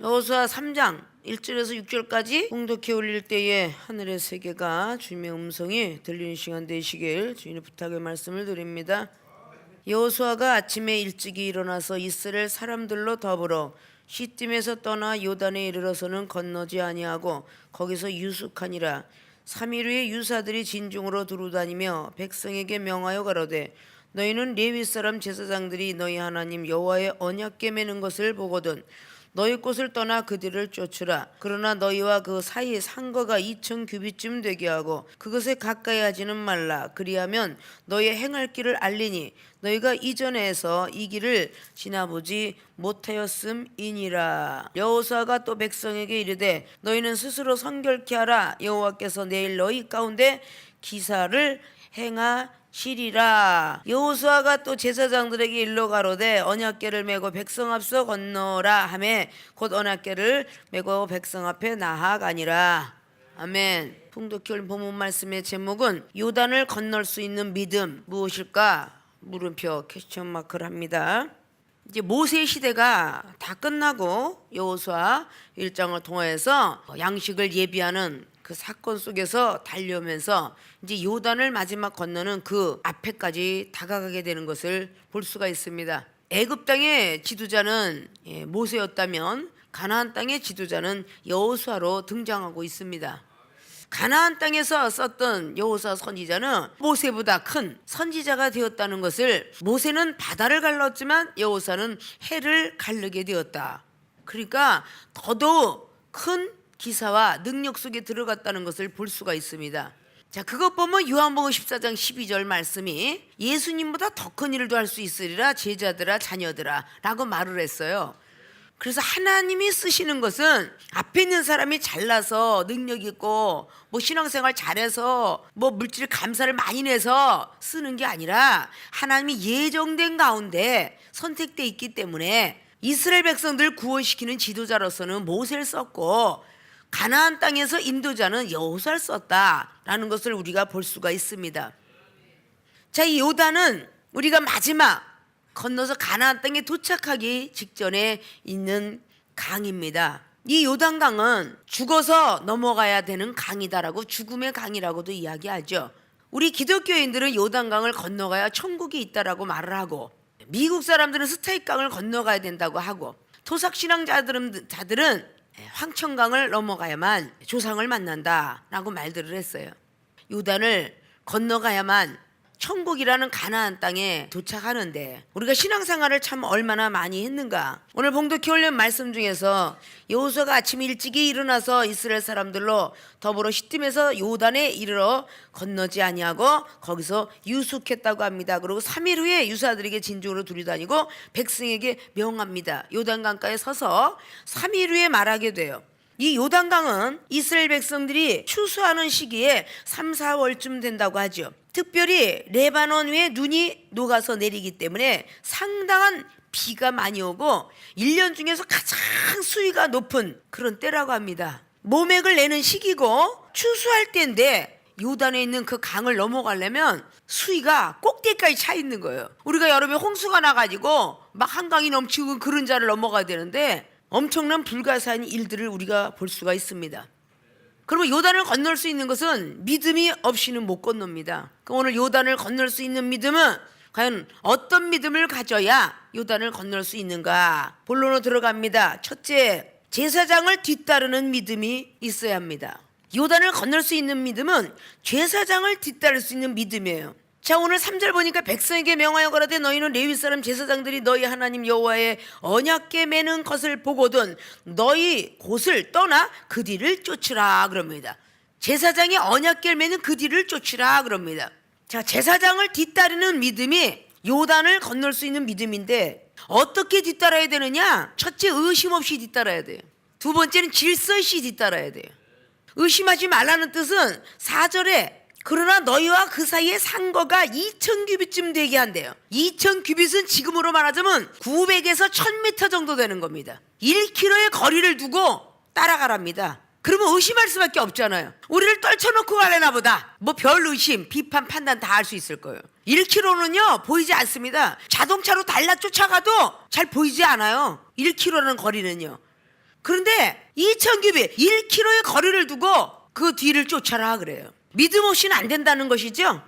여호수아 3장 1절에서 6절까지 봉독해 올릴 때에 하늘의 세계가 주님의 음성이 들리는 시간 되시길 주님의 부탁의 말씀을 드립니다. 여호수아가 아침에 일찍이 일어나서 이스라엘 사람들로 더불어 시딤에서 떠나 요단에 이르러서는 건너지 아니하고 거기서 유숙하니라. 3일 후에 유사들이 진중으로 두루다니며 백성에게 명하여 가로되 너희는 레위 사람 제사장들이 너희 하나님 여호와의 언약궤 매는 것을 보거든 너희 곳을 떠나 그들을 쫓으라. 그러나 너희와 그 사이에 상거가 2천 규빗쯤 되게 하고 그것에 가까이 하지는 말라. 그리하면 너희의 행할 길을 알리니 너희가 이전에서 이 길을 지나보지 못하였음이니라. 여호수아가 또 백성에게 이르되 너희는 스스로 성결케 하라. 여호와께서 내일 너희 가운데 기사를 행하시리라. 여호수아가 또 제사장들에게 일러 가로되 언약궤를 메고 백성 앞서 건너라 하매 곧 언약궤를 메고 백성 앞에 나아가니라. 아멘. 봉독해 올린 본문 말씀의 제목은 요단을 건널 수 있는 믿음 무엇일까? 물음표 퀘스천 마크를 합니다. 이제 모세 시대가 다 끝나고 여호수아 1장을 통해서 양식을 예비하는 그 사건 속에서 달려오면서 이제 요단을 마지막 건너는 그 앞에까지 다가가게 되는 것을 볼 수가 있습니다. 애굽 땅의 지도자는 모세였다면 가나안 땅의 지도자는 여호수아로 등장하고 있습니다. 가나안 땅에서 썼던 여호수아 선지자는 모세보다 큰 선지자가 되었다는 것을, 모세는 바다를 갈랐지만 여호수아는 해를 가르게 되었다. 그러니까 더더욱 큰 기사와 능력 속에 들어갔다는 것을 볼 수가 있습니다. 자, 그것 보면 요한복음 14장 12절 말씀이 예수님보다 더 큰 일도 할 수 있으리라 제자들아 자녀들아 라고 말을 했어요. 그래서 하나님이 쓰시는 것은 앞에 있는 사람이 잘나서 능력 있고 뭐 신앙생활 잘해서 뭐 물질 감사를 많이 내서 쓰는 게 아니라 하나님이 예정된 가운데 선택돼 있기 때문에 이스라엘 백성들 구원시키는 지도자로서는 모세를 썼고 가나안 땅에서 인도자는 여호수아를 썼다라는 것을 우리가 볼 수가 있습니다. 자, 이 요단은 우리가 마지막 건너서 가나안 땅에 도착하기 직전에 있는 강입니다. 이 요단강은 죽어서 넘어가야 되는 강이다라고, 죽음의 강이라고도 이야기하죠. 우리 기독교인들은 요단강을 건너가야 천국이 있다라고 말을 하고, 미국 사람들은 스타이강을 건너가야 된다고 하고, 토삭신앙자들은 황천강을 넘어가야만 조상을 만난다라고 말들을 했어요. 요단을 건너가야만 천국이라는 가나안 땅에 도착하는데 우리가 신앙생활을 참 얼마나 많이 했는가. 오늘 봉독해 올린 말씀 중에서 여호수아가 아침 일찍이 일어나서 이스라엘 사람들로 더불어 시딤에서 요단에 이르러 건너지 아니하고 거기서 유숙했다고 합니다. 그리고 3일 후에 유사들에게 진중으로 두루다니고 백성에게 명합니다. 요단강가에 서서 3일 후에 말하게 돼요. 이 요단강은 이스라엘 백성들이 추수하는 시기에 3, 4월쯤 된다고 하죠. 특별히 레바논 위에 눈이 녹아서 내리기 때문에 상당한 비가 많이 오고 1년 중에서 가장 수위가 높은 그런 때라고 합니다. 모맥을 내는 시기고 추수할 때인데 요단에 있는 그 강을 넘어가려면 수위가 꼭대기까지 차 있는 거예요. 우리가 여름에 홍수가 나가지고 막 한강이 넘치고 그런 자를 넘어가야 되는데 엄청난 불가사의 일들을 우리가 볼 수가 있습니다. 그러면 요단을 건널 수 있는 것은 믿음이 없이는 못 건넙니다. 그럼 오늘 요단을 건널 수 있는 믿음은 과연 어떤 믿음을 가져야 요단을 건널 수 있는가? 본론으로 들어갑니다. 첫째, 제사장을 뒤따르는 믿음이 있어야 합니다. 요단을 건널 수 있는 믿음은 제사장을 뒤따를 수 있는 믿음이에요. 자, 오늘 3절 보니까 백성에게 명하여 가라되 너희는 레위 사람 제사장들이 너희 하나님 여호와의 언약궤 매는 것을 보거든 너희 곳을 떠나 그 뒤를 쫓으라 그럽니다. 제사장이 언약궤를 매는 그 뒤를 쫓으라 그럽니다. 자, 제사장을 뒤따르는 믿음이 요단을 건널 수 있는 믿음인데 어떻게 뒤따라야 되느냐? 첫째, 의심 없이 뒤따라야 돼요. 두 번째는 질서 있이 뒤따라야 돼요. 의심하지 말라는 뜻은 4절에 그러나 너희와 그 사이에 상거가 2천 규빗쯤 되게 한대요. 2천 규빗은 지금으로 말하자면 900에서 1000m 정도 되는 겁니다. 1km의 거리를 두고 따라가랍니다. 그러면 의심할 수밖에 없잖아요. 우리를 떨쳐놓고 가려나 보다. 뭐 별 의심, 비판, 판단 다 할 수 있을 거예요. 1km는요 보이지 않습니다. 자동차로 달라 쫓아가도 잘 보이지 않아요. 1km라는 거리는요. 그런데 2000규빗 1km의 거리를 두고 그 뒤를 쫓아라 그래요. 믿음 없이는 안 된다는 것이죠.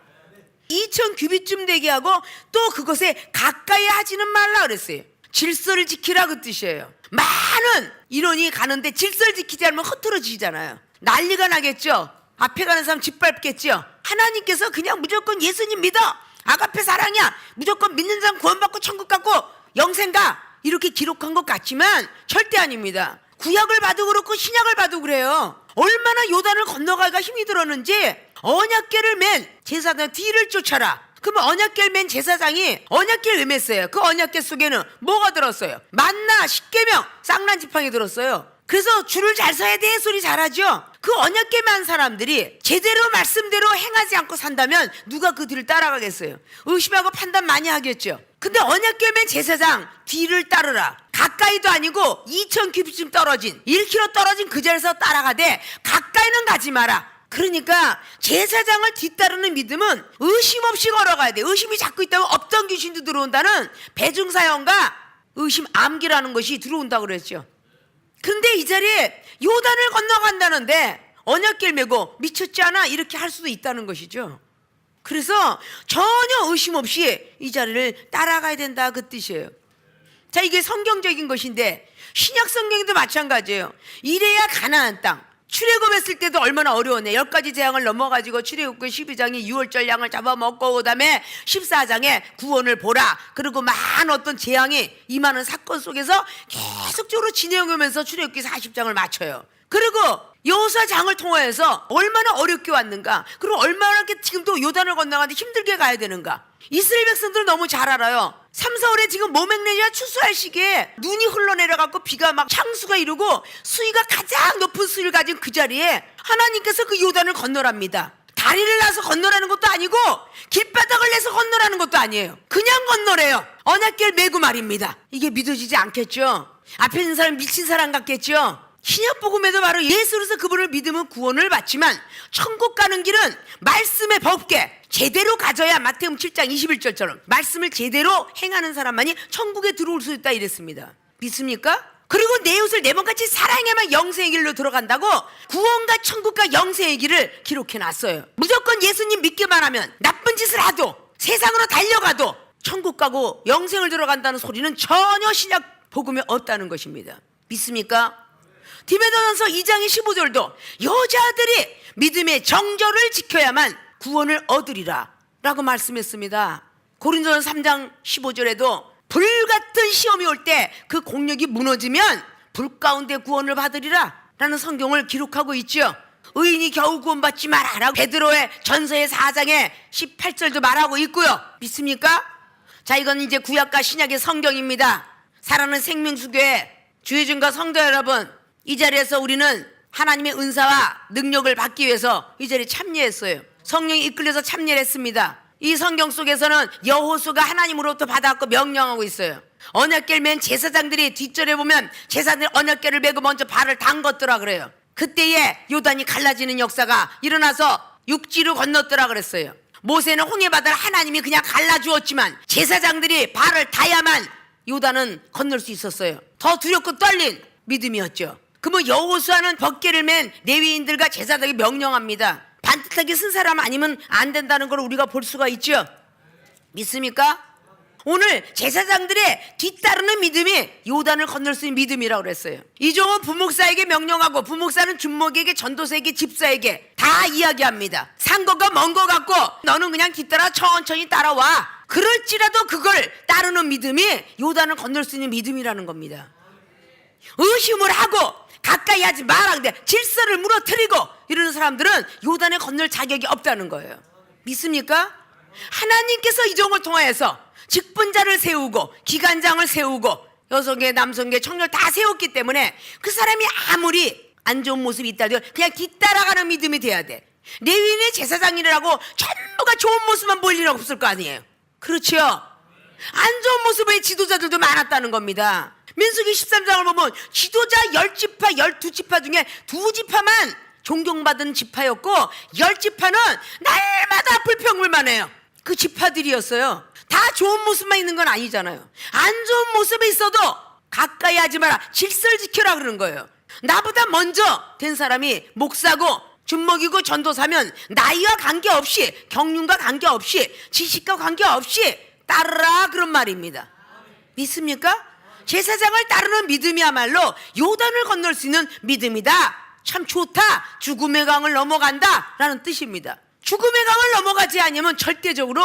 2000규빗쯤 되게 하고 또 그것에 가까이 하지는 말라 그랬어요. 질서를 지키라 그 뜻이에요. 많은 인원이 가는데 질서를 지키지 않으면 흐트러지잖아요. 난리가 나겠죠. 앞에 가는 사람 짓밟겠죠. 하나님께서 그냥 무조건 예수님 믿어, 아가페 사랑이야, 무조건 믿는 사람 구원받고 천국 갖고 영생 가, 이렇게 기록한 것 같지만 절대 아닙니다. 구약을 봐도 그렇고 신약을 봐도 그래요. 얼마나 요단을 건너가기가 힘이 들었는지 언약궤를 맨 제사장 뒤를 쫓아라. 그러면 언약궤를 맨 제사장이 언약궤를 왜 맸어요? 그 언약궤 속에는 뭐가 들었어요? 만나, 십계명, 쌍난지팡이 들었어요. 그래서 줄을 잘 서야 돼 소리 잘하죠. 그 언약궤만 사람들이 제대로 말씀대로 행하지 않고 산다면 누가 그 뒤를 따라가겠어요? 의심하고 판단 많이 하겠죠. 근데 언약궤맨 제사장 뒤를 따르라. 가까이도 아니고 2000규빗쯤 떨어진 1km 떨어진 그 자리에서 따라가되 가까이는 가지 마라. 그러니까 제사장을 뒤따르는 믿음은 의심 없이 걸어가야 돼. 의심이 자꾸 있다면 없던 귀신도 들어온다는 배중사형과 의심 암기라는 것이 들어온다고 그랬죠. 근데 이 자리에 요단을 건너간다는데 언약궤를 메고 미쳤지 않아? 이렇게 할 수도 있다는 것이죠. 그래서 전혀 의심 없이 이 자리를 따라가야 된다 그 뜻이에요. 자, 이게 성경적인 것인데 신약 성경도 마찬가지예요. 이래야 가나안 땅. 출애굽했을 때도 얼마나 어려웠네. 10가지 재앙을 넘어가지고 출애굽기 12장에 6월절 양을 잡아먹고 그다음에 14장에 구원을 보라. 그리고 많은 어떤 재앙이 임하는 사건 속에서 계속적으로 진행하면서 출애굽기 40장을 마쳐요. 그리고 여호수아장을 통하여서 얼마나 어렵게 왔는가, 그리고 얼마나 지금도 요단을 건너가는데 힘들게 가야 되는가. 이스라엘 백성들은 너무 잘 알아요. 3, 4월에 지금 모맹내니와 추수할 시기에 눈이 흘러내려갖고 비가 막 창수가 이루고 수위가 가장 높은 수위를 가진 그 자리에 하나님께서 그 요단을 건너랍니다. 다리를 놔서 건너라는 것도 아니고 길바닥을 내서 건너라는 것도 아니에요. 그냥 건너래요. 언약궤를 메고 말입니다. 이게 믿어지지 않겠죠? 앞에 있는 사람 미친 사람 같겠죠? 신약복음에도 바로 예수로서 그분을 믿으면 구원을 받지만 천국 가는 길은 말씀의 법궤 제대로 가져야 마태복음 7장 21절처럼 말씀을 제대로 행하는 사람만이 천국에 들어올 수 있다 이랬습니다. 믿습니까? 그리고 내 이웃을 내 몸같이 사랑해야만 영생의 길로 들어간다고 구원과 천국과 영생의 길을 기록해 놨어요. 무조건 예수님 믿기만 하면 나쁜 짓을 하도 세상으로 달려가도 천국 가고 영생을 들어간다는 소리는 전혀 신약 복음에 없다는 것입니다. 믿습니까? 디모데전서 2장 15절도 여자들이 믿음의 정절을 지켜야만 구원을 얻으리라 라고 말씀했습니다. 고린도전서 3장 15절에도 불같은 시험이 올 때 그 공력이 무너지면 불 가운데 구원을 받으리라 라는 성경을 기록하고 있죠. 의인이 겨우 구원받지 마라 라고 베드로의 전서의 4장에 18절도 말하고 있고요. 믿습니까? 자, 이건 이제 구약과 신약의 성경입니다. 사랑하는 생명수교회 주의준과 성도 여러분, 이 자리에서 우리는 하나님의 은사와 능력을 받기 위해서 이 자리에 참여했어요. 성령이 이끌려서 참여를 했습니다. 이 성경 속에서는 여호수아가 하나님으로부터 받아갖고 명령하고 있어요. 언약궤를 맨 제사장들이 뒷절에 보면 제사장들이 언약궤를 메고 먼저 발을 담궜더라 그래요. 그때에 요단이 갈라지는 역사가 일어나서 육지로 건넜더라 그랬어요. 모세는 홍해바다를 하나님이 그냥 갈라주었지만 제사장들이 발을 닿아야만 요단은 건널 수 있었어요. 더 두렵고 떨린 믿음이었죠. 그러면 여호수아는 법궤를 맨 레위인들과 제사장에게 명령합니다. 반듯하게 쓴 사람 아니면 안 된다는 걸 우리가 볼 수가 있죠. 믿습니까? 오늘 제사장들의 뒤따르는 믿음이 요단을 건널 수 있는 믿음이라고 그랬어요. 이종은 부목사에게 명령하고 부목사는 준목에게 전도사에게 집사에게 다 이야기합니다. 산 거가 먼 거 같고 너는 그냥 뒤따라 천천히 따라와. 그럴지라도 그걸 따르는 믿음이 요단을 건널 수 있는 믿음이라는 겁니다. 의심을 하고 가까이 하지 마라 근데 질서를 무너뜨리고 이러는 사람들은 요단에 건널 자격이 없다는 거예요. 믿습니까? 하나님께서 이종을 통하여서 직분자를 세우고 기관장을 세우고 여성계 남성계 청년 다 세웠기 때문에 그 사람이 아무리 안 좋은 모습이 있다도 그냥 뒤따라가는 믿음이 돼야 돼. 레위인의 제사장이라고 전부가 좋은 모습만 보일 일 없을 거 아니에요. 그렇죠? 안 좋은 모습의 지도자들도 많았다는 겁니다. 민수기 13장을 보면 지도자 10지파 12지파 중에 2지파만 존경받은 지파였고 10지파는 날마다 불평불만해요. 그 지파들이었어요. 다 좋은 모습만 있는 건 아니잖아요. 안 좋은 모습이 있어도 가까이 하지 마라. 질서를 지켜라 그러는 거예요. 나보다 먼저 된 사람이 목사고 준목이고 전도사면 나이와 관계없이, 경륜과 관계없이, 지식과 관계없이 따르라 그런 말입니다. 믿습니까? 제사장을 따르는 믿음이야말로 요단을 건널 수 있는 믿음이다. 참 좋다. 죽음의 강을 넘어간다 라는 뜻입니다. 죽음의 강을 넘어가지 않으면 절대적으로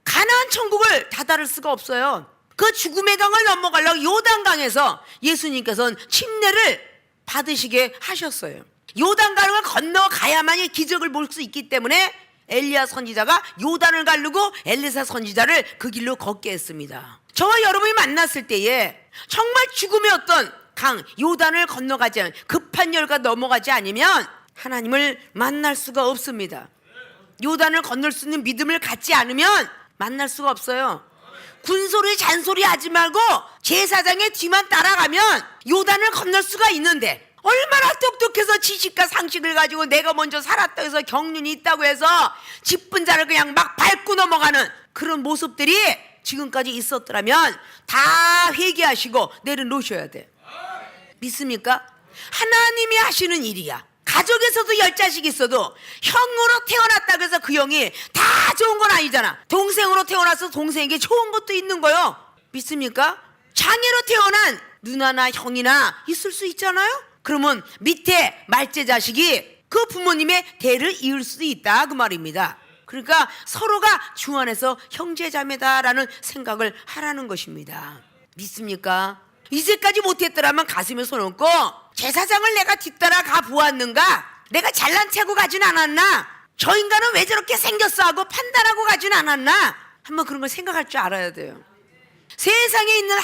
가나안 천국을 다다를 수가 없어요. 그 죽음의 강을 넘어가려고 요단강에서 예수님께서는 침례를 받으시게 하셨어요. 요단강을 건너가야만이 기적을 볼 수 있기 때문에 엘리야 선지자가 요단을 가르고 엘리사 선지자를 그 길로 걷게 했습니다. 저와 여러분이 만났을 때에 정말 죽음의 어떤 강 요단을 건너가지 않으면, 급한 열과 넘어가지 않으면 하나님을 만날 수가 없습니다. 요단을 건널 수 있는 믿음을 갖지 않으면 만날 수가 없어요. 군소리 잔소리 하지 말고 제사장의 뒤만 따라가면 요단을 건널 수가 있는데, 얼마나 똑똑해서 지식과 상식을 가지고 내가 먼저 살았다 해서 경륜이 있다고 해서 짚은 자를 그냥 막 밟고 넘어가는 그런 모습들이 지금까지 있었더라면 다 회개하시고 내려놓으셔야 돼. 믿습니까? 하나님이 하시는 일이야. 가족에서도 10자식 있어도 형으로 태어났다고 해서 그 형이 다 좋은 건 아니잖아. 동생으로 태어나서 동생에게 좋은 것도 있는 거요. 믿습니까? 장애로 태어난 누나나 형이나 있을 수 있잖아요. 그러면 밑에 말째 자식이 그 부모님의 대를 이을 수도 있다 그 말입니다. 그러니까 서로가 중안에서 형제자매다라는 생각을 하라는 것입니다. 믿습니까? 이제까지 못했더라면 가슴에 손 얹고 제사장을 내가 뒤따라 가 보았는가? 내가 잘난 체하고 가진 않았나? 저 인간은 왜 저렇게 생겼어 하고 판단하고 가진 않았나? 한번 그런 걸 생각할 줄 알아야 돼요. 세상에 있는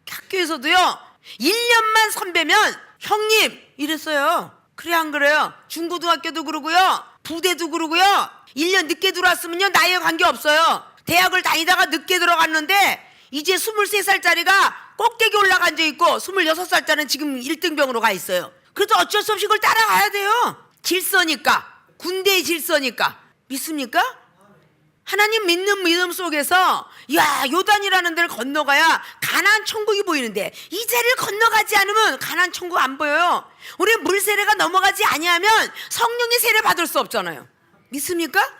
학교에서도요 1년만 선배면 형님 이랬어요. 그래 안 그래요? 중고등학교도 그러고요, 부대도 그러고요. 1년 늦게 들어왔으면요 나이에 관계없어요. 대학을 다니다가 늦게 들어갔는데 이제 23살짜리가 꼭대기 올라가 앉아있고 26살짜리는 지금 1등병으로 가 있어요. 그래도 어쩔 수 없이 그걸 따라가야 돼요. 질서니까, 군대의 질서니까. 믿습니까? 하나님 믿는 믿음 속에서 야 요단이라는 데를 건너가야 가나안 천국이 보이는데 이 자리를 건너가지 않으면 가나안 천국 안 보여요. 우리 물 세례가 넘어가지 아니하면 성령의 세례 받을 수 없잖아요. 믿습니까?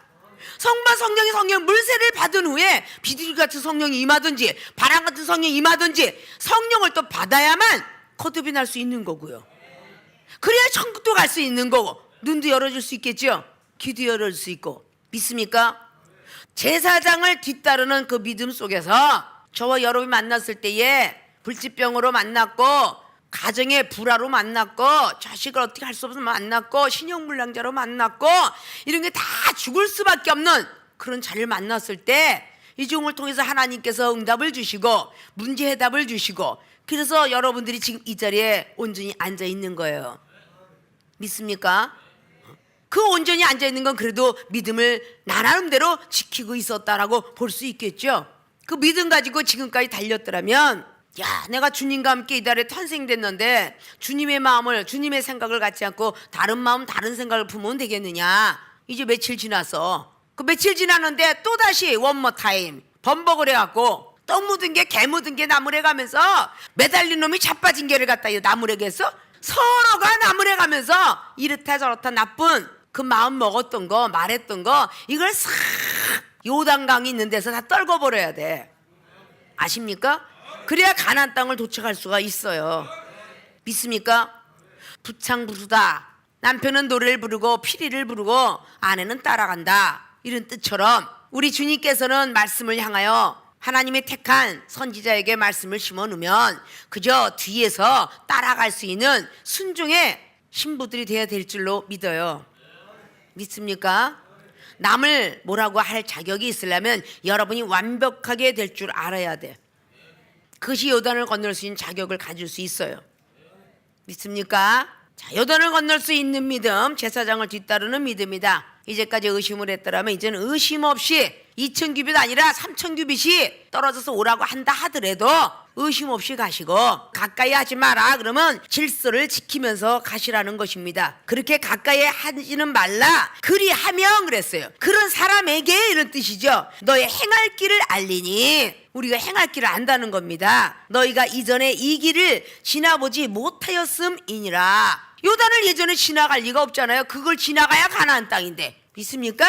성바 성령이 성령 물 세례를 받은 후에 비둘기 같은 성령이 임하든지 바람 같은 성령이 임하든지 성령을 또 받아야만 거듭이 날 수 있는 거고요. 그래야 천국도 갈 수 있는 거고 눈도 열어줄 수 있겠죠. 귀도 열어줄 수 있고. 믿습니까? 제사장을 뒤따르는 그 믿음 속에서 저와 여러분이 만났을 때에 불치병으로 만났고 가정의 불화로 만났고 자식을 어떻게 할 수 없어서 만났고 신용불량자로 만났고 이런 게 다 죽을 수밖에 없는 그런 자리를 만났을 때 이 중을 통해서 하나님께서 응답을 주시고 문제 해답을 주시고 그래서 여러분들이 지금 이 자리에 온전히 앉아 있는 거예요. 믿습니까? 그 온전히 앉아 있는 건 그래도 믿음을 나름대로 지키고 있었다라고 볼 수 있겠죠. 그 믿음 가지고 지금까지 달렸더라면 야 내가 주님과 함께 이 달에 탄생됐는데 주님의 마음을 주님의 생각을 갖지 않고 다른 마음 다른 생각을 품으면 되겠느냐. 이제 며칠 지났어. 그 며칠 지났는데 또다시 원모 타임 번복을 해갖고 떡 묻은 게 개 묻은 게 나무래 가면서 매달린 놈이 자빠진 개를 갖다 나무래게 했어. 서로가 나무래 가면서 이렇다 저렇다 나쁜 그 마음 먹었던 거 말했던 거 이걸 싹 요단강이 있는 데서 다 떨궈버려야 돼. 아십니까? 그래야 가나안 땅을 도착할 수가 있어요. 믿습니까? 부창 부르다. 남편은 노래를 부르고 피리를 부르고 아내는 따라간다. 이런 뜻처럼 우리 주님께서는 말씀을 향하여 하나님의 택한 선지자에게 말씀을 심어놓으면 그저 뒤에서 따라갈 수 있는 순종의 신부들이 되어야 될 줄로 믿어요. 믿습니까? 남을 뭐라고 할 자격이 있으려면 여러분이 완벽하게 될 줄 알아야 돼. 그것이 요단을 건널 수 있는 자격을 가질 수 있어요. 믿습니까? 자, 요단을 건널 수 있는 믿음, 제사장을 뒤따르는 믿음이다. 이제까지 의심을 했더라면 이제는 의심 없이 2000규빗 아니라 3000규빗이 떨어져서 오라고 한다 하더라도 의심 없이 가시고, 가까이 하지 마라 그러면 질서를 지키면서 가시라는 것입니다. 그렇게 가까이 하지는 말라 그리하면 그랬어요. 그런 사람에게 이런 뜻이죠. 너의 행할 길을 알리니, 우리가 행할 길을 안다는 겁니다. 너희가 이전에 이 길을 지나보지 못하였음이니라. 요단을 예전에 지나갈 리가 없잖아요. 그걸 지나가야 가나안 땅인데, 믿습니까?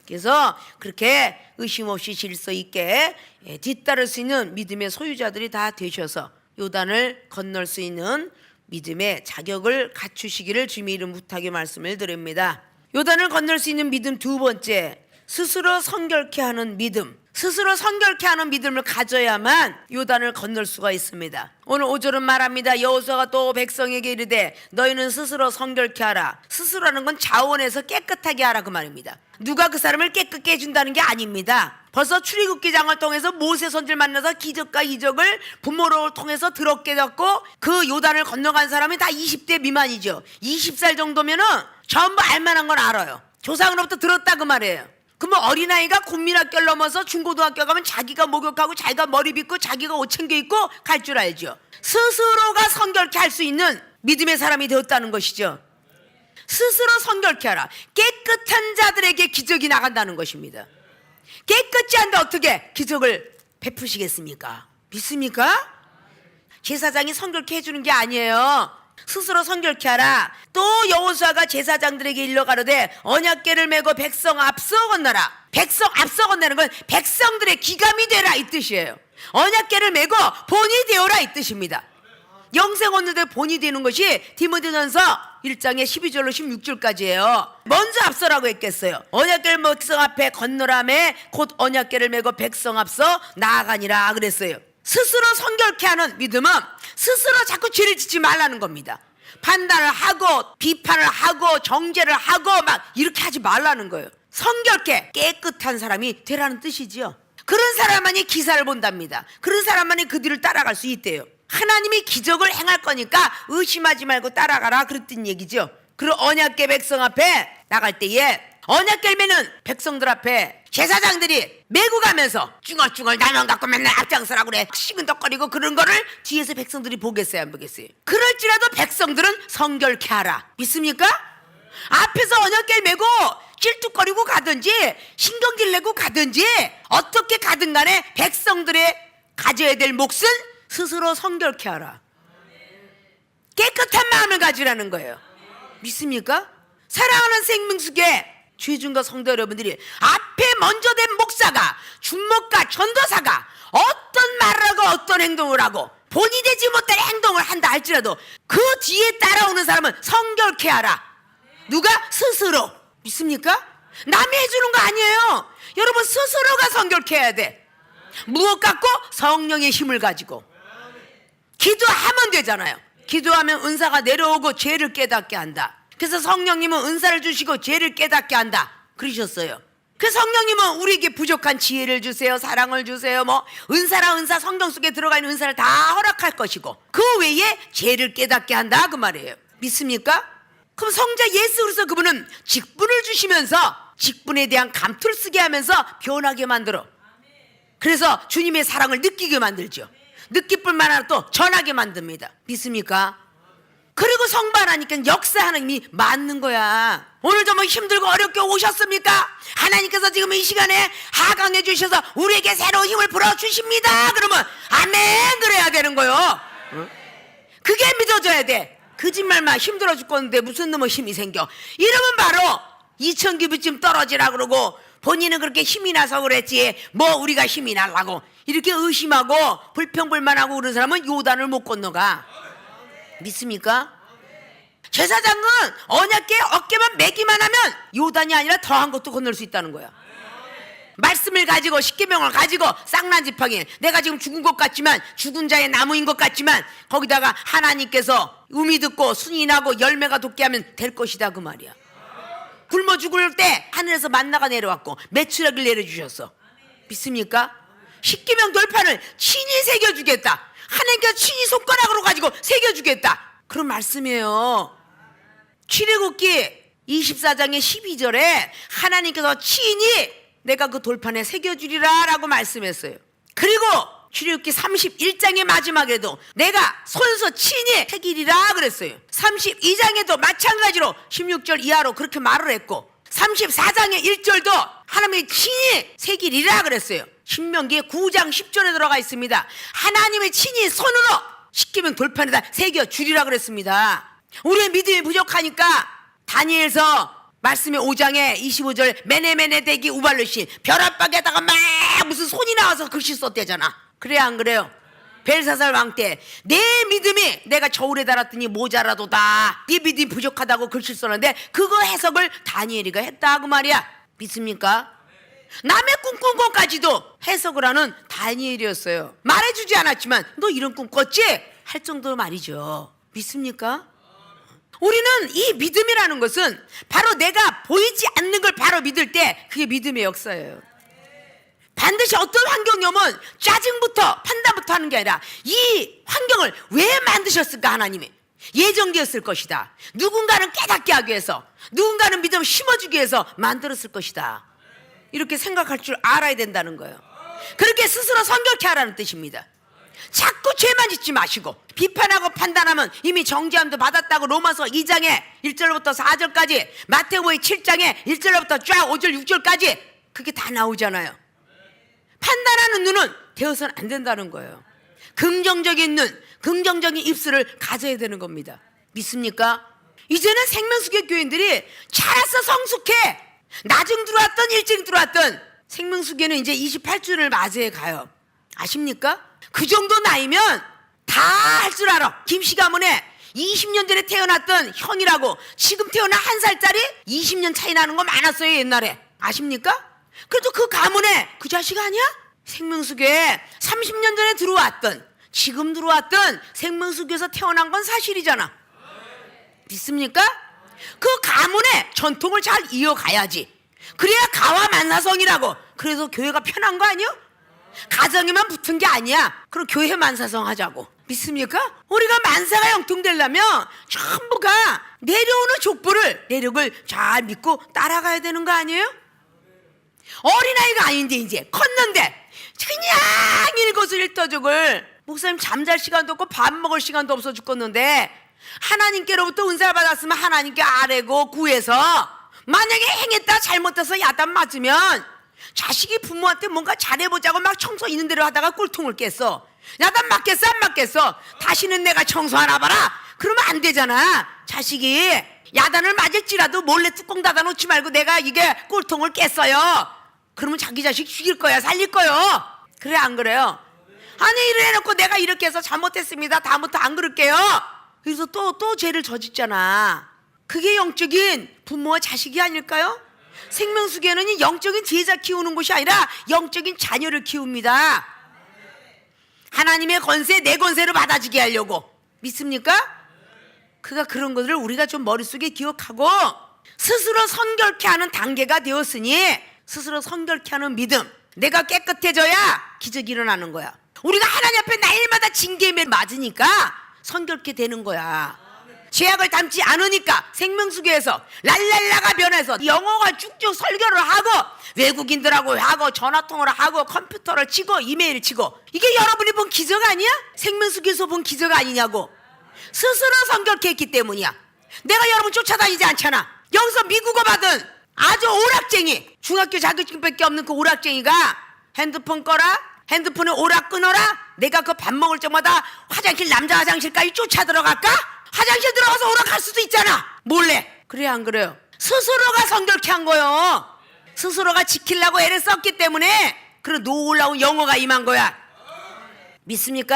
그래서 그렇게 의심 없이 질서 있게 뒤따를 수 있는 믿음의 소유자들이 다 되셔서 요단을 건널 수 있는 믿음의 자격을 갖추시기를 주님의 이름 부탁의 말씀을 드립니다. 요단을 건널 수 있는 믿음 두 번째, 스스로 성결케 하는 믿음. 스스로 성결케 하는 믿음을 가져야만 요단을 건널 수가 있습니다. 오늘 5절은 말합니다. 여호수아가 또 백성에게 이르되 너희는 스스로 성결케 하라. 스스로라는 건 자원해서 깨끗하게 하라 그 말입니다. 누가 그 사람을 깨끗게 해준다는 게 아닙니다. 벌써 출애굽기장을 통해서 모세 선지를 만나서 기적과 이적을 부모를 통해서 들었게 됐고, 그 요단을 건너간 사람이 다 20대 미만이죠. 20살 정도면은 전부 알만한 건 알아요. 조상으로부터 들었다 그 말이에요. 그러면 어린아이가 국민학교를 넘어서 중고등학교 가면 자기가 목욕하고 자기가 머리 빗고 자기가 옷 챙겨 입고 갈 줄 알죠. 스스로가 성결케 할 수 있는 믿음의 사람이 되었다는 것이죠. 스스로 성결케 하라. 깨끗한 자들에게 기적이 나간다는 것입니다. 깨끗지 않은데 어떻게 기적을 베푸시겠습니까? 믿습니까? 제사장이 성결케 해주는 게 아니에요. 스스로 성결케 하라. 또 여호수아가 제사장들에게 일러 가로되 언약궤를 메고 백성 앞서 건너라. 백성 앞서 건너는 건 백성들의 기감이 되라 이 뜻이에요. 언약궤를 메고 본이 되어라 이 뜻입니다. 영생 얻는데 본이 되는 것이 디모데전서 1장의 12절로 16절까지예요. 먼저 앞서라고 했겠어요. 언약궤를 백성 앞에 건너라매 곧 언약궤를 메고 백성 앞서 나아가니라 그랬어요. 스스로 성결케 하는 믿음은 스스로 자꾸 죄를 짓지 말라는 겁니다. 판단을 하고 비판을 하고 정죄를 하고 막 이렇게 하지 말라는 거예요. 성결케 깨끗한 사람이 되라는 뜻이지요. 그런 사람만이 기사를 본답니다. 그런 사람만이 그 뒤를 따라갈 수 있대요. 하나님이 기적을 행할 거니까 의심하지 말고 따라가라 그랬던 얘기죠. 그리고 언약궤 백성 앞에 나갈 때에 언약궤를 메는 백성들 앞에 제사장들이 메고 가면서 쭝얼쭝얼 나면 갖고 맨날 앞장서라고 그래. 시근덕거리고 그런 거를 뒤에서 백성들이 보겠어요 안 보겠어요? 그럴지라도 백성들은 성결케 하라. 믿습니까? 앞에서 언약궤를 메고 찔뚝거리고 가든지 신경질 내고 가든지 어떻게 가든 간에 백성들의 가져야 될 몫은 스스로 성결케 하라. 깨끗한 마음을 가지라는 거예요. 믿습니까? 사랑하는 생명수계 주의중과 성도 여러분들이 앞에 먼저 된 목사가 준목가 전도사가 어떤 말을 하고 어떤 행동을 하고 본이 되지 못할 행동을 한다 할지라도 그 뒤에 따라오는 사람은 성결케 하라. 누가? 스스로. 믿습니까? 남이 해주는 거 아니에요. 여러분 스스로가 성결케 해야 돼. 무엇 갖고? 성령의 힘을 가지고 기도하면 되잖아요. 기도하면 은사가 내려오고 죄를 깨닫게 한다. 그래서 성령님은 은사를 주시고 죄를 깨닫게 한다 그러셨어요. 그 성령님은 우리에게 부족한 지혜를 주세요, 사랑을 주세요, 뭐 은사랑 은사, 성경 속에 들어가 있는 은사를 다 허락할 것이고 그 외에 죄를 깨닫게 한다 그 말이에요. 믿습니까? 그럼 성자 예수 그리스도 그분은 직분을 주시면서 직분에 대한 감투를 쓰게 하면서 변하게 만들어. 그래서 주님의 사랑을 느끼게 만들죠. 느낄 뿐만 아니라 또 전하게 만듭니다. 믿습니까? 그리고 성발하니까 역사하는 힘이 맞는 거야. 오늘 좀 힘들고 어렵게 오셨습니까? 하나님께서 지금 이 시간에 하강해 주셔서 우리에게 새로운 힘을 불어주십니다. 그러면 아멘 그래야 되는 거요. 그게 믿어져야 돼. 거짓말만 힘들어 죽겠는데 무슨 놈의 힘이 생겨. 이러면 바로 2000규빗쯤 떨어지라 그러고 본인은 그렇게 힘이 나서 그랬지 뭐 우리가 힘이 나려고 이렇게 의심하고 불평불만하고 그런 사람은 요단을 못 건너가. 믿습니까? 제사장은 언약궤 어깨만 매기만 하면 요단이 아니라 더한 것도 건널 수 있다는 거야. 말씀을 가지고 십계명을 가지고 쌍난지팡이 내가 지금 죽은 것 같지만 죽은 자의 나무인 것 같지만 거기다가 하나님께서 음이 듣고 순이 나고 열매가 돋게 하면 될 것이다 그 말이야. 굶어 죽을 때 하늘에서 만나가 내려왔고 메추라기를 내려주셨어. 믿습니까? 십계명 돌판을 친히 새겨주겠다. 하나님께서 친히 손가락으로 가지고 새겨주겠다 그런 말씀이에요. 출애굽기 24장의 12절에 하나님께서 친히 내가 그 돌판에 새겨주리라 라고 말씀했어요. 그리고 출애굽기 31장의 마지막에도 내가 손서 친히 새기리라 그랬어요. 32장에도 마찬가지로 16절 이하로 그렇게 말을 했고 34장의 1절도 하나님이 친히 새기리라 그랬어요. 신명기 9장 10절에 들어가 있습니다. 하나님의 친히 손으로 십계명 돌판에다 새겨주리라 그랬습니다. 우리의 믿음이 부족하니까 다니엘서 말씀의 5장에 25절 메네메네 대기 우발르신 벼락박에다가 막 무슨 손이 나와서 글씨 썼대잖아. 그래 안 그래요? 벨사살 왕 때 내 믿음이 내가 저울에 달았더니 모자라도다, 네 믿음이 부족하다고 글씨 썼는데 그거 해석을 다니엘이가 했다 그 말이야. 믿습니까? 남의 꿈 꾼 것까지도 해석을 하는 다니엘이었어요. 말해주지 않았지만 너 이런 꿈 꿨지? 할 정도로 말이죠. 믿습니까? 우리는 이 믿음이라는 것은 바로 내가 보이지 않는 걸 바로 믿을 때 그게 믿음의 역사예요. 반드시 어떤 환경이 오면 짜증부터 판단부터 하는 게 아니라 이 환경을 왜 만드셨을까? 하나님이 예정되었을 것이다. 누군가는 깨닫게 하기 위해서, 누군가는 믿음을 심어주기 위해서 만들었을 것이다. 이렇게 생각할 줄 알아야 된다는 거예요. 그렇게 스스로 성결케 하라는 뜻입니다. 자꾸 죄만 짓지 마시고 비판하고 판단하면 이미 정죄함도 받았다고 로마서 2장에 1절부터 4절까지, 마태복음 7장에 1절부터 쫙 5절 6절까지 그게 다 나오잖아요. 판단하는 눈은 되어서는 안 된다는 거예요. 긍정적인 눈, 긍정적인 입술을 가져야 되는 겁니다. 믿습니까? 이제는 생명수교 교인들이 자라서 성숙해. 나중 들어왔던 일찍 들어왔던 생명수교는 이제 28주를 맞이해 가요. 아십니까? 그 정도 나이면 다 할 줄 알아. 김씨 가문에 20년 전에 태어났던 형이라고 지금 태어난 1살짜리 20년 차이 나는 거 많았어요 옛날에. 아십니까? 그래도 그 가문에 그 자식 아니야? 생명수교에 30년 전에 들어왔던, 지금 들어왔던 생명수교에서 태어난 건 사실이잖아. 믿습니까? 그 가문의 전통을 잘 이어가야지. 그래야 가와 만사성이라고. 그래서 교회가 편한 거 아니야? 가정에만 붙은 게 아니야. 그럼 교회 만사성 하자고. 믿습니까? 우리가 만사가 영통되려면 전부가 내려오는 족보를, 내력을 잘 믿고 따라가야 되는 거 아니에요? 어린아이가 아닌데 이제 컸는데 그냥 일거수일투족을, 목사님 잠잘 시간도 없고 밥 먹을 시간도 없어 죽겠는데 하나님께로부터 은사를 받았으면 하나님께 아뢰고 구해서 만약에 행했다 잘못해서 야단 맞으면 자식이 부모한테 뭔가 잘해보자고 막 청소 있는 대로 하다가 꿀통을 깼어. 야단 맞겠어 안 맞겠어? 다시는 내가 청소하나 봐라. 그러면 안 되잖아. 자식이 야단을 맞을지라도 몰래 뚜껑 닫아놓지 말고 내가 이게 꿀통을 깼어요. 그러면 자기 자식 죽일 거야 살릴 거요. 그래 안 그래요? 아니 이래 놓고 내가 이렇게 해서 잘못했습니다, 다음부터 안 그럴게요. 그래서 또 죄를 저짓잖아. 그게 영적인 부모와 자식이 아닐까요? 생명수교는 영적인 제자 키우는 곳이 아니라 영적인 자녀를 키웁니다. 하나님의 권세 내 권세로 받아지게 하려고. 믿습니까? 그가 그런 것을 우리가 좀 머릿속에 기억하고 스스로 성결케 하는 단계가 되었으니, 스스로 성결케 하는 믿음, 내가 깨끗해져야 기적이 일어나는 거야. 우리가 하나님 앞에 날마다 징계에 맞으니까 성결케 되는 거야. 죄악을 담지 않으니까 생명수교에서 랄랄라가 변해서 영어가 쭉쭉 설교를 하고 외국인들하고 하고 전화통화를 하고 컴퓨터를 치고 이메일을 치고, 이게 여러분이 본 기적 아니야? 생명수교에서 본 기적 아니냐고. 스스로 성결케 했기 때문이야. 내가 여러분 쫓아다니지 않잖아. 여기서 미국어 받은 아주 오락쟁이, 중학교 자격증밖에 없는 그 오락쟁이가 핸드폰 꺼라, 핸드폰에 오락 끊어라. 내가 그 밥 먹을 때마다 화장실, 남자 화장실까지 쫓아 들어갈까? 화장실 들어가서 오락할 수도 있잖아 몰래. 그래 안 그래요? 스스로가 성결케 한 거요. 스스로가 지키려고 애를 썼기 때문에 그런 놀라운 영어가 임한 거야. 믿습니까?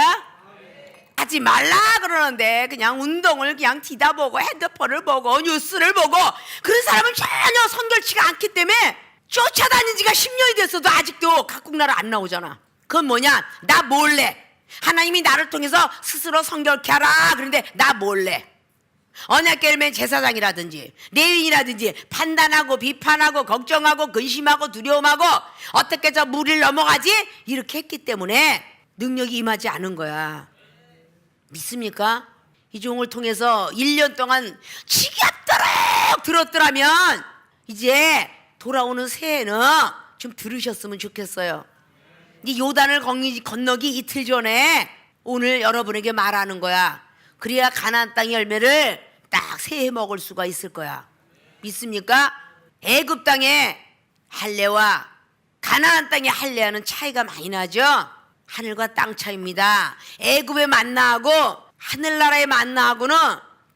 하지 말라 그러는데 그냥 운동을 그냥 뒤다보고 핸드폰을 보고 뉴스를 보고, 그런 사람은 전혀 성결치가 않기 때문에 쫓아다닌 지가 10년이 됐어도 아직도 각국 나라 안 나오잖아. 그건 뭐냐? 나 몰래 하나님이 나를 통해서 스스로 성결케 하라 그런데 나 몰래 언약궤를 제사장이라든지 레위인이라든지 판단하고 비판하고 걱정하고 근심하고 두려움하고 어떻게 저 무리를 넘어가지? 이렇게 했기 때문에 능력이 임하지 않은 거야. 믿습니까? 이 종을 통해서 1년 동안 지겹더라 들었더라면 이제 돌아오는 새해는 좀 들으셨으면 좋겠어요. 이 요단을 건너기 이틀 전에 오늘 여러분에게 말하는 거야. 그래야 가나안 땅 열매를 딱 새해 먹을 수가 있을 거야. 믿습니까? 애굽 땅의 할례와 가나안 땅의 할례와는 차이가 많이 나죠. 하늘과 땅 차이입니다. 애굽의 만나하고 하늘나라의 만나하고는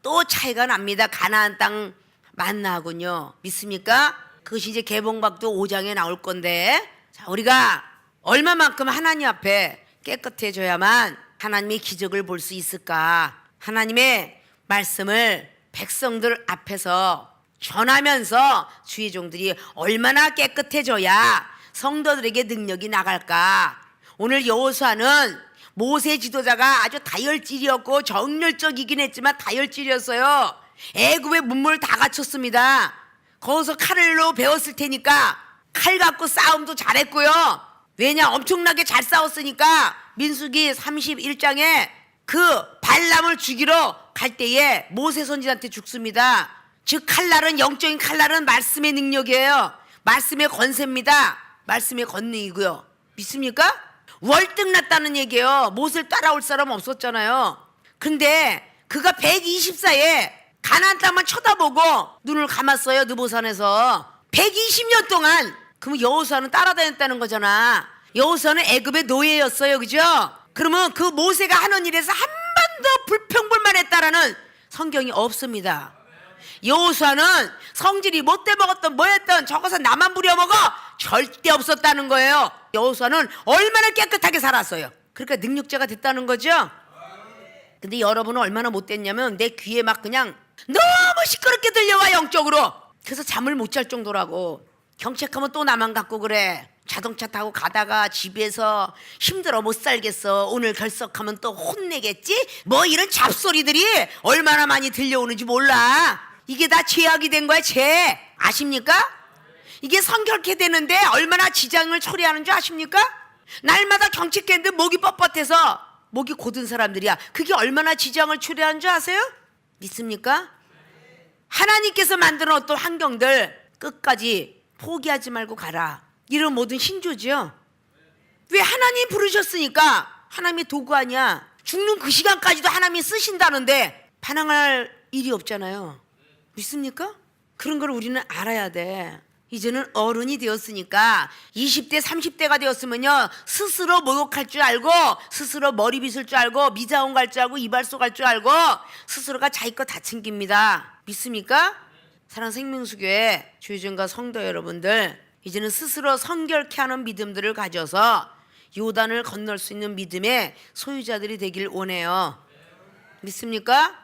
또 차이가 납니다. 가나안 땅 만나하군요. 믿습니까? 그것이 이제 개봉박도 5장에 나올 건데, 자, 우리가 얼마만큼 하나님 앞에 깨끗해져야만 하나님의 기적을 볼 수 있을까? 하나님의 말씀을 백성들 앞에서 전하면서 주의 종들이 얼마나 깨끗해져야 성도들에게 능력이 나갈까? 오늘 여호수아는 모세 지도자가 아주 다혈질이었고 정열적이긴 했지만 다혈질이었어요. 애굽의 문물 다 갖췄습니다. 거기서 칼로 배웠을 테니까 칼 갖고 싸움도 잘했고요. 왜냐? 엄청나게 잘 싸웠으니까. 민수기 31장에 그 발람을 죽이러 갈 때에 모세 선지자한테 죽습니다. 즉 칼날은, 영적인 칼날은 말씀의 능력이에요. 말씀의 권세입니다. 말씀의 권능이고요. 믿습니까? 월등났다는 얘기예요. 모세를 따라올 사람 없었잖아요. 근데 그가 124에 가나안 땅만 쳐다보고 눈을 감았어요. 느보산에서 120년 동안. 그러면 여호수아는 따라다녔다는 거잖아. 여호수아는 애굽의 노예였어요. 그죠? 그러면 그 모세가 하는 일에서 한 번도 불평불만 했다라는 성경이 없습니다. 여호수아는 성질이 못돼 먹었던 뭐였던 저것은 나만 부려먹어 절대 없었다는 거예요. 여호수아는 얼마나 깨끗하게 살았어요. 그러니까 능력자가 됐다는 거죠. 근데 여러분은 얼마나 못됐냐면 내 귀에 막 그냥 너무 시끄럽게 들려와, 영적으로. 그래서 잠을 못 잘 정도라고. 경책하면 또 나만 갖고 그래. 자동차 타고 가다가 집에서 힘들어 못 살겠어, 오늘 결석하면 또 혼내겠지, 뭐 이런 잡소리들이 얼마나 많이 들려오는지 몰라. 이게 다 죄악이 된 거야, 죄. 아십니까? 이게 성결케 되는데 얼마나 지장을 초래하는 줄 아십니까? 날마다 경책했는데 목이 뻣뻣해서 목이 곧은 사람들이야. 그게 얼마나 지장을 초래하는 줄 아세요? 믿습니까? 하나님께서 만드는 어떤 환경들 끝까지 포기하지 말고 가라. 이런 모든 신조죠. 왜? 하나님 부르셨으니까. 하나님의 도구 아니야. 죽는 그 시간까지도 하나님이 쓰신다는데 반항할 일이 없잖아요. 믿습니까? 그런 걸 우리는 알아야 돼. 이제는 어른이 되었으니까 20대 30대가 되었으면요, 스스로 모욕할 줄 알고, 스스로 머리 빗을 줄 알고, 미자원 갈 줄 알고, 이발소 갈 줄 알고, 스스로가 자기 거 다 챙깁니다. 믿습니까? 사랑 생명수교회 주의종과 성도 여러분들, 이제는 스스로 성결케 하는 믿음들을 가져서 요단을 건널 수 있는 믿음의 소유자들이 되길 원해요. 믿습니까?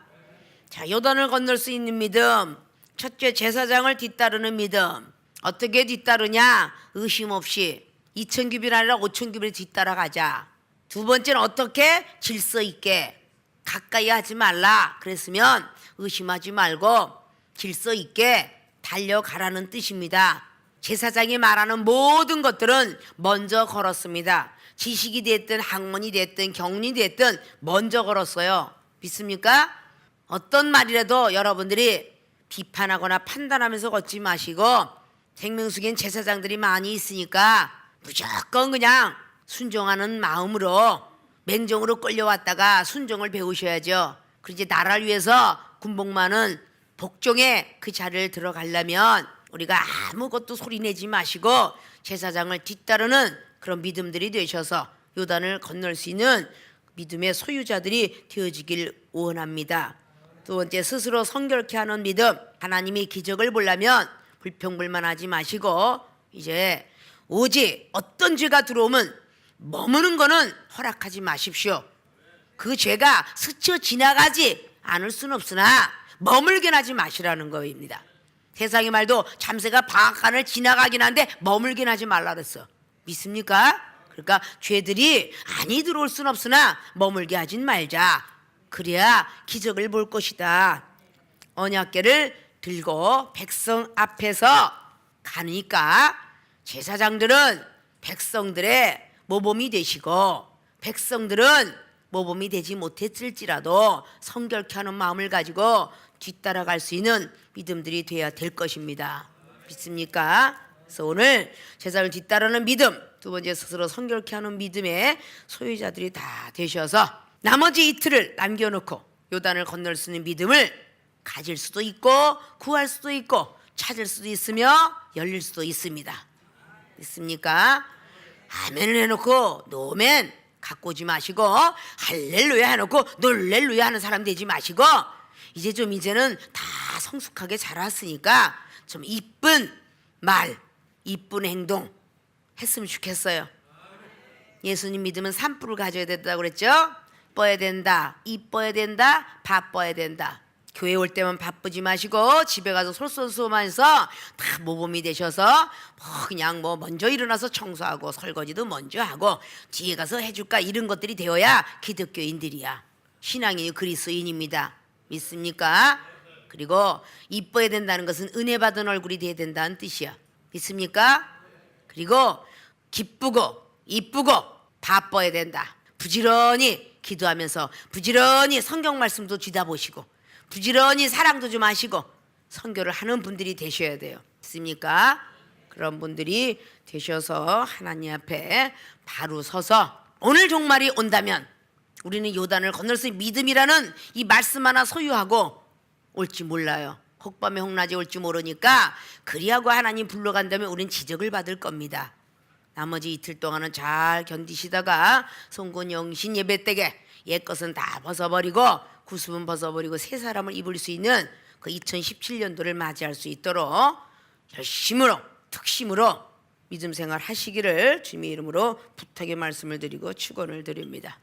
자, 요단을 건널 수 있는 믿음. 첫째, 제사장을 뒤따르는 믿음. 어떻게 뒤따르냐? 의심 없이 2,000규빗 아니라 5,000규빗 뒤따라가자. 두 번째는 어떻게? 질서 있게. 가까이 하지 말라 그랬으면 의심하지 말고 질서 있게 달려가라는 뜻입니다. 제사장이 말하는 모든 것들은 먼저 걸었습니다. 지식이 됐든 학문이 됐든 경륜이 됐든 먼저 걸었어요. 믿습니까? 어떤 말이라도 여러분들이 비판하거나 판단하면서 걷지 마시고, 생명수기엔 제사장들이 많이 있으니까 무조건 그냥 순종하는 마음으로 맹정으로 끌려왔다가 순종을 배우셔야죠. 그리고 이제 나라를 위해서 군복 많은 복종의 그 자리를 들어가려면 우리가 아무것도 소리내지 마시고 제사장을 뒤따르는 그런 믿음들이 되셔서 요단을 건널 수 있는 믿음의 소유자들이 되어지길 원합니다. 두 번째, 스스로 성결케 하는 믿음. 하나님이 기적을 보려면 불평불만하지 마시고 이제 오직 어떤 죄가 들어오면 머무는 거는 허락하지 마십시오. 그 죄가 스쳐 지나가지 않을 수는 없으나 머물게 하지 마시라는 거입니다. 세상의 말도 잠새가 방앗간을 지나가긴 한데 머물긴 하지 말라 그랬어. 믿습니까? 그러니까 죄들이 안이 들어올 수는 없으나 머물게 하진 말자. 그래야 기적을 볼 것이다. 언약궤를 들고 백성 앞에서 가니까 제사장들은 백성들의 모범이 되시고, 백성들은 모범이 되지 못했을지라도 성결케 하는 마음을 가지고 뒤따라갈 수 있는 믿음들이 돼야 될 것입니다. 믿습니까? 그래서 오늘 제사를 뒤따르는 믿음, 두 번째 스스로 성결케 하는 믿음의 소유자들이 다 되셔서 나머지 이틀을 남겨놓고 요단을 건널 수 있는 믿음을 가질 수도 있고 구할 수도 있고 찾을 수도 있으며 열릴 수도 있습니다. 있습니까? 아멘을 해놓고 노멘 갖고 오지 마시고 할렐루야 해놓고 놀렐루야 하는 사람 되지 마시고 이제는 다 성숙하게 자랐으니까 좀 이쁜 말, 이쁜 행동 했으면 좋겠어요. 예수님 믿으면 산불을 가져야 된다고 그랬죠? 이뻐야 된다, 이뻐야 된다, 바빠야 된다. 교회 올 때만 바쁘지 마시고 집에 가서 솔솔수범해서 다 모범이 되셔서 그냥 먼저 일어나서 청소하고 설거지도 먼저 하고 뒤에 가서 해줄까 이런 것들이 되어야 기독교인들이야. 신앙이 그리스도인입니다. 믿습니까? 그리고 이뻐야 된다는 것은 은혜 받은 얼굴이 돼야 된다는 뜻이야. 믿습니까? 그리고 기쁘고 이쁘고 바빠야 된다. 부지런히 기도하면서 부지런히 성경 말씀도 쥐다보시고 부지런히 사랑도 좀 하시고 선교를 하는 분들이 되셔야 돼요. 있습니까? 그런 분들이 되셔서 하나님 앞에 바로 서서 오늘 종말이 온다면 우리는 요단을 건널 수 있는 믿음이라는 이 말씀 하나 소유하고 올지 몰라요. 혹밤에 혹낮에 올지 모르니까 그리하고 하나님 불러간다면 우리는 지적을 받을 겁니다. 나머지 이틀 동안은 잘 견디시다가 송곳 영신 예배 때게 옛것은 다 벗어버리고 구습은 벗어버리고 새 사람을 입을 수 있는 그 2017년도를 맞이할 수 있도록 열심으로 특심으로 믿음 생활 하시기를 주님의 이름으로 부탁의 말씀을 드리고 축원을 드립니다.